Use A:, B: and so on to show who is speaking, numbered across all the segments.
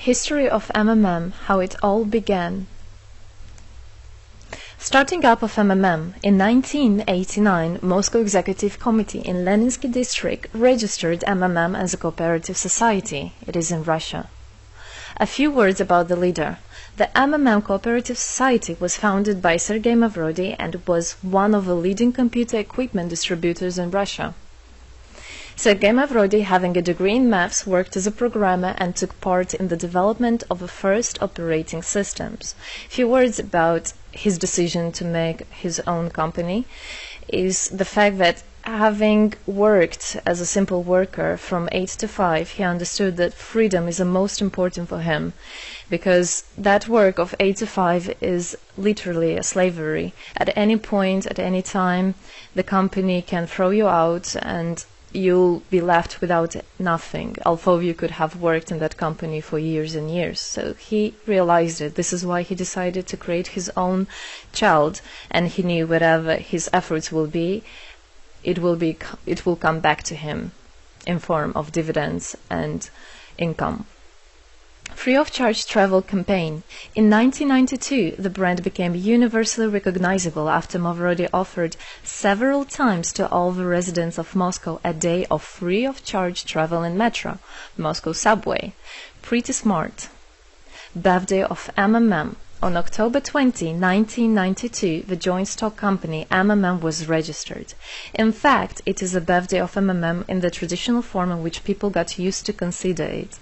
A: History of MMM, how it all began. Starting up of MMM, in 1989, Moscow Executive Committee in Leninsky district registered MMM as a cooperative society. It is in Russia. A few words about the leader. The MMM Cooperative Society was founded by Sergei Mavrodi and was one of the leading computer equipment distributors in Russia. Sergei Mavrodi, having a degree in maths, worked as a programmer and took part in the development of the first operating systems. A few words about his decision to make his own company is the fact that having worked as a simple worker from 8 to 5, he understood that freedom is the most important for him, because that work of 8 to 5 is literally a slavery. At any point, at any time, the company can throw you out and you'll be left without nothing, although you could have worked in that company for years and years. So he realized it. This is why he decided to create his own child, and he knew whatever his efforts will be, it will come back to him in form of dividends and income. Free of charge travel campaign. In 1992, the brand became universally recognizable after Mavrodi offered several times to all the residents of Moscow a day of free of charge travel in metro, Moscow subway. Pretty smart. Birthday of MMM. On October 20, 1992, the joint stock company MMM was registered. In fact, it is the birthday of MMM in the traditional form in which people got used to consider it.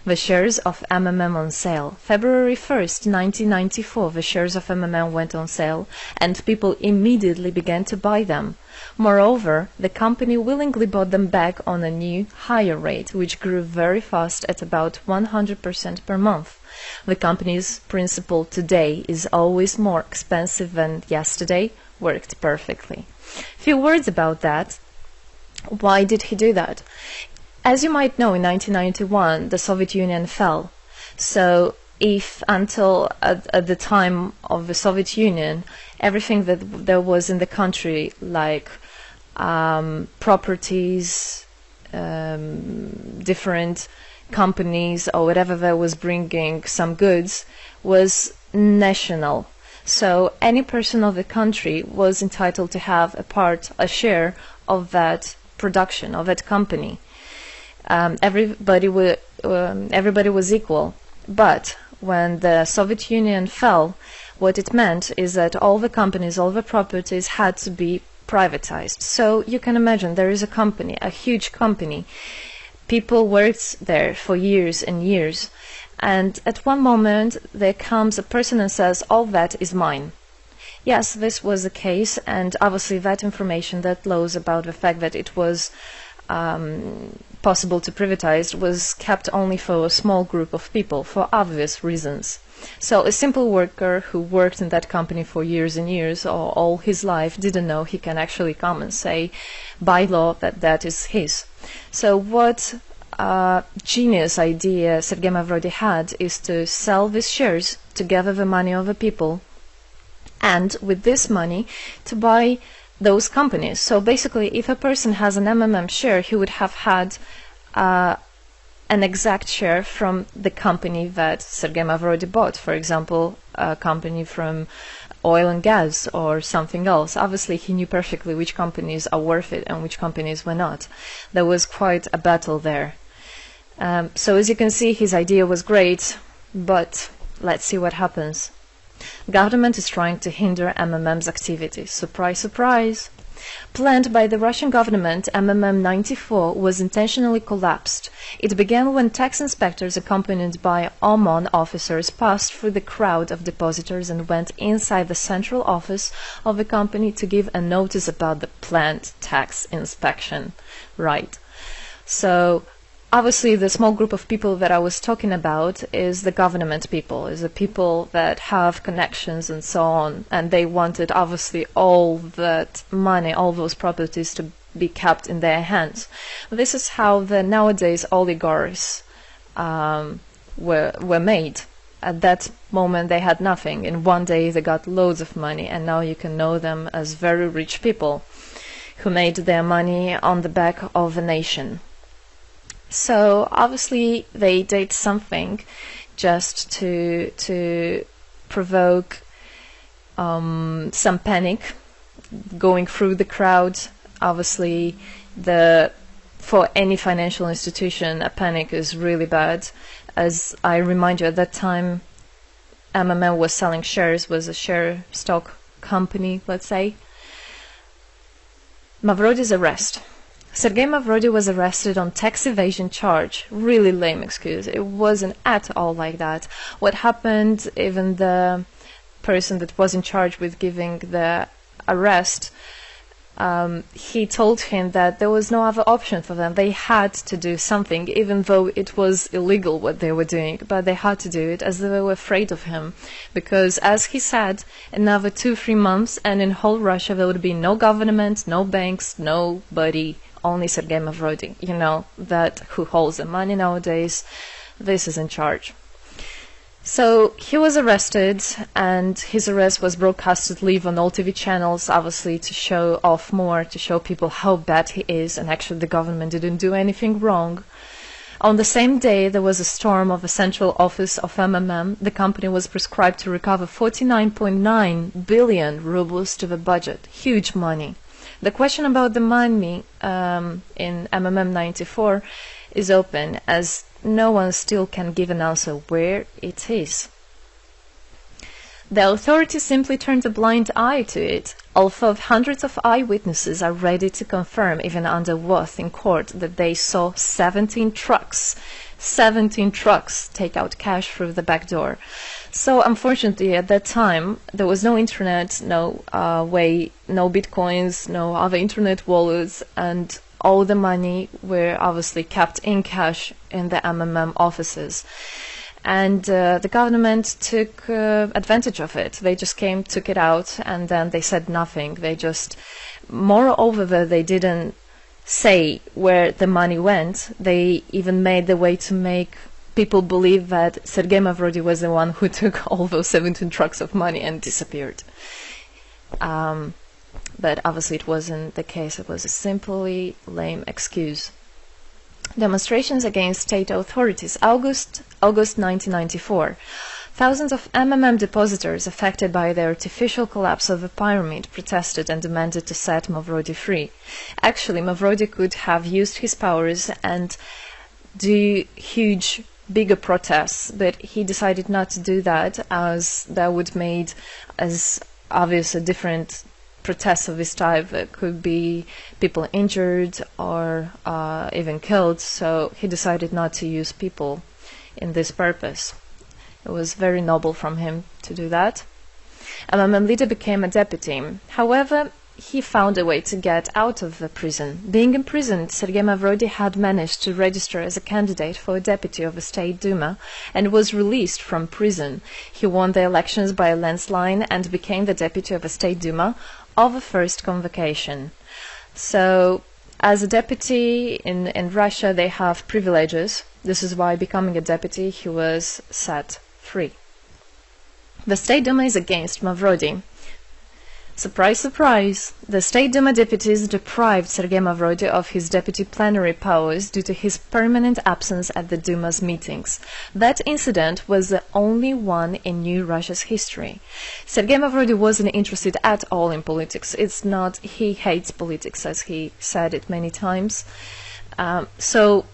A: The shares of MMM on sale. February 1st, 1994, the shares of MMM went on sale, and people immediately began to buy them. Moreover, the company willingly bought them back on a new, higher rate, which grew very fast at about 100% per month. The company's principle today is always more expensive than yesterday worked perfectly. Few words about that. Why did he do that? As you might know, in 1991, the Soviet Union fell. So if until at the time of the Soviet Union, everything that there was in the country, like properties, different companies or whatever that was bringing some goods, was national. So any person of the country was entitled to have a share of that production, of that company. Everybody was equal. But when the Soviet Union fell, what it meant is that all the companies, all the properties had to be privatized. So you can imagine there is a company, a huge company. People worked there for years and years. And at one moment there comes a person and says, all that is mine. Yes, this was the case, and obviously that information, that laws about the fact that it was possible to privatize was kept only for a small group of people for obvious reasons. So a simple worker who worked in that company for years and years or all his life didn't know he can actually come and say by law that that is his. So what genius idea Sergei Mavrodi had is to sell these shares to gather the money of the people, and with this money to buy those companies. So basically, if a person has an MMM share, he would have had an exact share from the company that Sergei Mavrodi bought. For example, a company from oil and gas or something else. Obviously, he knew perfectly which companies are worth it and which companies were not. There was quite a battle there. So as you can see, his idea was great, but let's see what happens. Government is trying to hinder MMM's activities. Surprise, surprise! Planned by the Russian government, MMM 94 was intentionally collapsed. It began when tax inspectors accompanied by OMON officers passed through the crowd of depositors and went inside the central office of the company to give a notice about the planned tax inspection. Right. So obviously, the small group of people that I was talking about is the government people, is the people that have connections and so on, and they wanted obviously all that money, all those properties to be kept in their hands. This is how the nowadays oligarchs were made. At that moment they had nothing. In one day they got loads of money, and now you can know them as very rich people who made their money on the back of a nation. So obviously they did something just to provoke some panic going through the crowd. Obviously, for any financial institution, a panic is really bad. As I remind you, at that time, MMM was selling shares, was a share stock company, let's say. Mavrody's arrest. Sergei Mavrody was arrested on tax evasion charge. Really lame excuse. It wasn't at all like that. What happened, even the person that was in charge with giving the arrest, he told him that there was no other option for them. They had to do something, even though it was illegal what they were doing, but they had to do it as they were afraid of him. Because, as he said, another 2-3 months and in whole Russia there would be no government, no banks, nobody, only Sergei Mavrody, that who holds the money nowadays. This is in charge. So he was arrested, and his arrest was broadcasted live on all TV channels, obviously to show off more, to show people how bad he is, and actually the government didn't do anything wrong. On the same day, there was a storm of the central office of MMM. The company was prescribed to recover 49.9 billion rubles to the budget. Huge money. The question about the money in MMM 94 is open, as no one still can give an answer where it is. The authorities simply turned a blind eye to it, although hundreds of eyewitnesses are ready to confirm, even under oath in court, that they saw 17 trucks take out cash through the back door. So unfortunately, at that time, there was no internet, no bitcoins, no other internet wallets, and all the money were obviously kept in cash in the MMM offices. And the government took advantage of it. They just came, took it out, and then they said nothing. Moreover, they didn't say where the money went. They even made the way to make people believe that Sergei Mavrody was the one who took all those 17 trucks of money and disappeared. But obviously it wasn't the case. It was a simply lame excuse. Demonstrations against state authorities. August 1994. Thousands of MMM depositors affected by the artificial collapse of the pyramid protested and demanded to set Mavrody free. Actually, Mavrody could have used his powers and do huge, bigger protests, but he decided not to do that, as that would made as obvious a different protests of this type. Could be people injured or even killed, so he decided not to use people in this purpose. It was very noble from him to do that. MMM leader became a deputy. However, he found a way to get out of the prison. Being imprisoned, Sergei Mavrody had managed to register as a candidate for a deputy of the State Duma and was released from prison. He won the elections by a landslide and became the deputy of the State Duma of the first convocation. So, as a deputy in Russia, they have privileges. This is why, becoming a deputy, he was set free. The State Duma is against Mavrody. Surprise, surprise! The State Duma deputies deprived Sergei Mavrody of his deputy plenary powers due to his permanent absence at the Duma's meetings. That incident was the only one in New Russia's history. Sergei Mavrody wasn't interested at all in politics. It's not, he hates politics, as he said it many times. So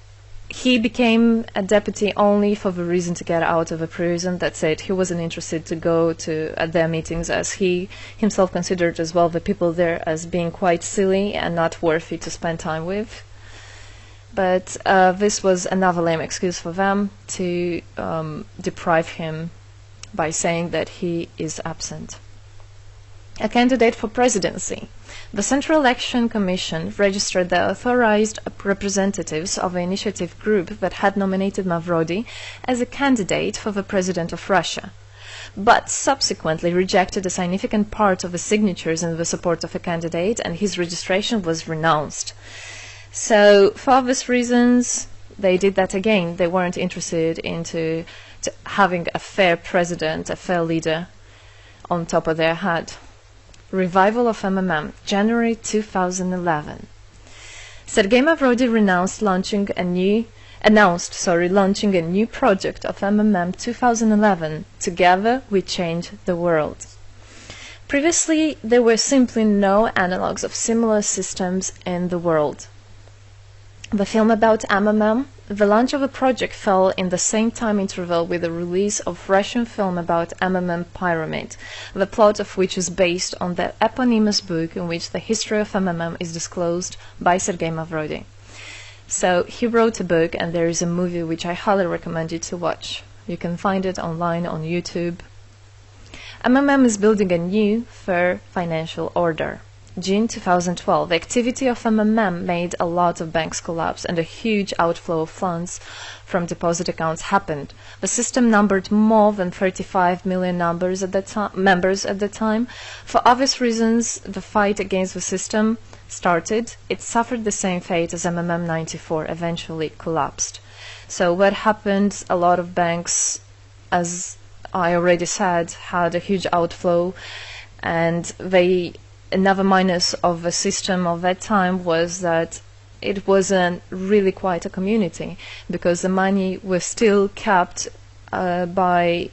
A: he became a deputy only for the reason to get out of a prison. That's it. He wasn't interested to go to their meetings, as he himself considered as well the people there as being quite silly and not worthy to spend time with. But this was another lame excuse for them to deprive him by saying that he is absent. A candidate for presidency. The Central Election Commission registered the authorized representatives of the initiative group that had nominated Mavrody as a candidate for the President of Russia, but subsequently rejected a significant part of the signatures in the support of a candidate, and his registration was renounced. So, for obvious reasons, they did that again. They weren't interested into having a fair president, a fair leader on top of their head. Revival of MMM, January 2011. Sergei Mavrody renounced launching a new launching a new project of MMM 2011. Together we change the world. Previously, there were simply no analogues of similar systems in the world. The film about MMM, the launch of the project fell in the same time interval with the release of Russian film about MMM Pyramid, the plot of which is based on the eponymous book in which the history of MMM is disclosed by Sergei Mavrodi. So he wrote a book, and there is a movie which I highly recommend you to watch. You can find it online on YouTube. MMM is building a new, fair financial order. June 2012, the activity of MMM made a lot of banks collapse and a huge outflow of funds from deposit accounts happened. The system numbered more than 35 million members at the time. For obvious reasons, the fight against the system started. It suffered the same fate as MMM 94, eventually collapsed. So what happened? A lot of banks, as I already said, had a huge outflow, and another minus of the system of that time was that it wasn't really quite a community, because the money was still kept by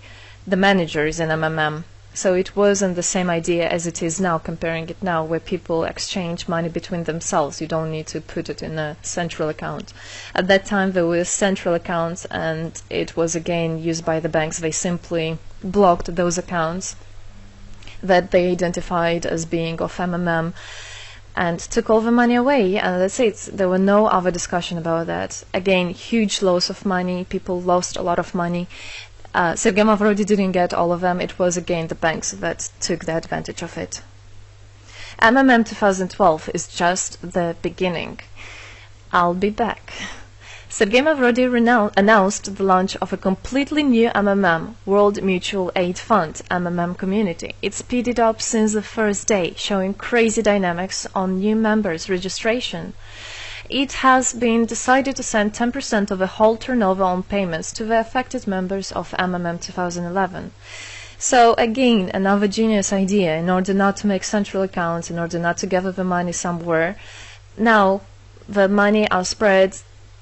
A: the managers in MMM. So it wasn't the same idea as it is now, comparing it now, where people exchange money between themselves. You don't need to put it in a central account. At that time there were central accounts, and it was again used by the banks. They simply blocked those accounts that they identified as being of MMM and took all the money away, and that's it. There were no other discussion about that. Again, huge loss of money. People lost a lot of money. Sergei Mavrodi didn't get all of them. It was again the banks that took the advantage of it. MMM 2012 is just the beginning. I'll be back. Sergei Mavrodi announced the launch of a completely new MMM, World Mutual Aid Fund, MMM community. It speeded up since the first day, showing crazy dynamics on new members' registration. It has been decided to send 10% of the whole turnover on payments to the affected members of MMM 2011. So again, another genius idea. In order not to make central accounts, in order not to gather the money somewhere, now the money are spread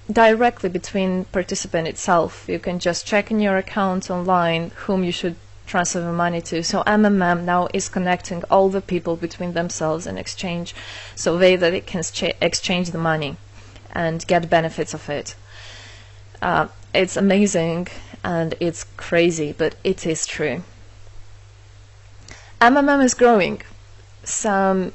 A: directly between participant itself. You can just check in your account online whom you should transfer the money to. So MMM now is connecting all the people between themselves and exchange, so that they can exchange the money and get benefits of it. It's amazing and it's crazy, but it is true. MMM is growing. Some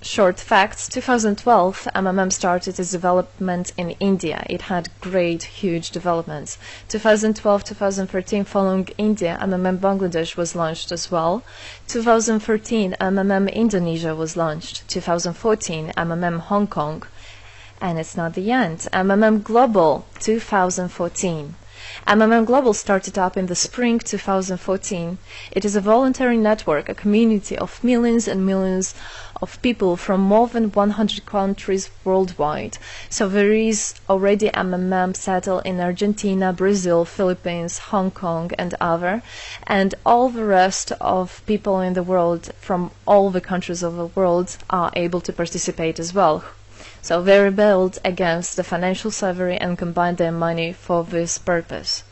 A: short facts. 2012, MMM started its development in India. It had great, huge developments. 2012-2013, following India, MMM Bangladesh was launched as well. 2013, MMM Indonesia was launched. 2014, MMM Hong Kong. And it's not the end. MMM Global, 2014. MMM Global started up in the spring 2014. It is a voluntary network, a community of millions and millions of people from more than 100 countries worldwide. So there is already MMM settled in Argentina, Brazil, Philippines, Hong Kong and other, and all the rest of people in the world from all the countries of the world are able to participate as well. So they rebelled against the financial slavery and combined their money for this purpose.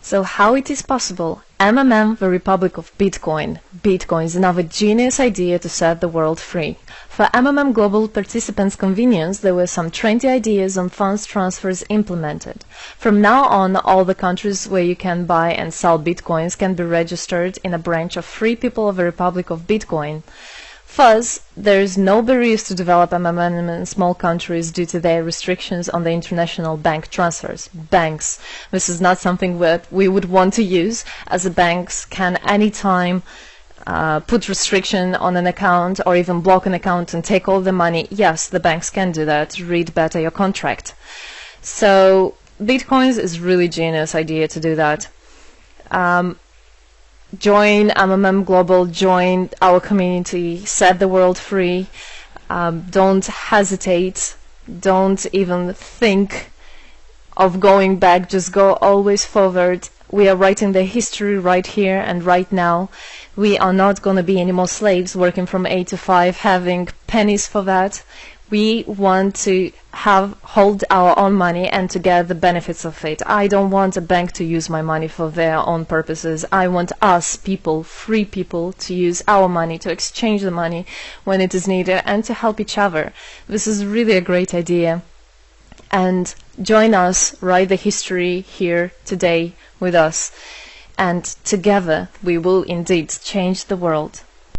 A: So how it is possible? MMM, the Republic of Bitcoin. Bitcoin is another genius idea to set the world free. For MMM Global participants' convenience, there were some trendy ideas on funds transfers implemented. From now on, all the countries where you can buy and sell Bitcoins can be registered in a branch of Free People of the Republic of Bitcoin. Thus, there is no barriers to develop MMM in small countries due to their restrictions on the international bank transfers. Banks. This is not something that we would want to use, as the banks can anytime put restriction on an account or even block an account and take all the money. Yes, the banks can do that. Read better your contract. So, Bitcoins is really genius idea to do that. Join MMM Global, join our community, set the world free. Don't hesitate, don't even think of going back, just go always forward. We are writing the history right here and right now. We are not going to be any more slaves working from 8 to 5, having pennies for that. We want to hold our own money and to get the benefits of it. I don't want a bank to use my money for their own purposes. I want us, people, free people, to use our money, to exchange the money when it is needed, and to help each other. This is really a great idea. And join us, write the history here today with us. And together we will indeed change the world.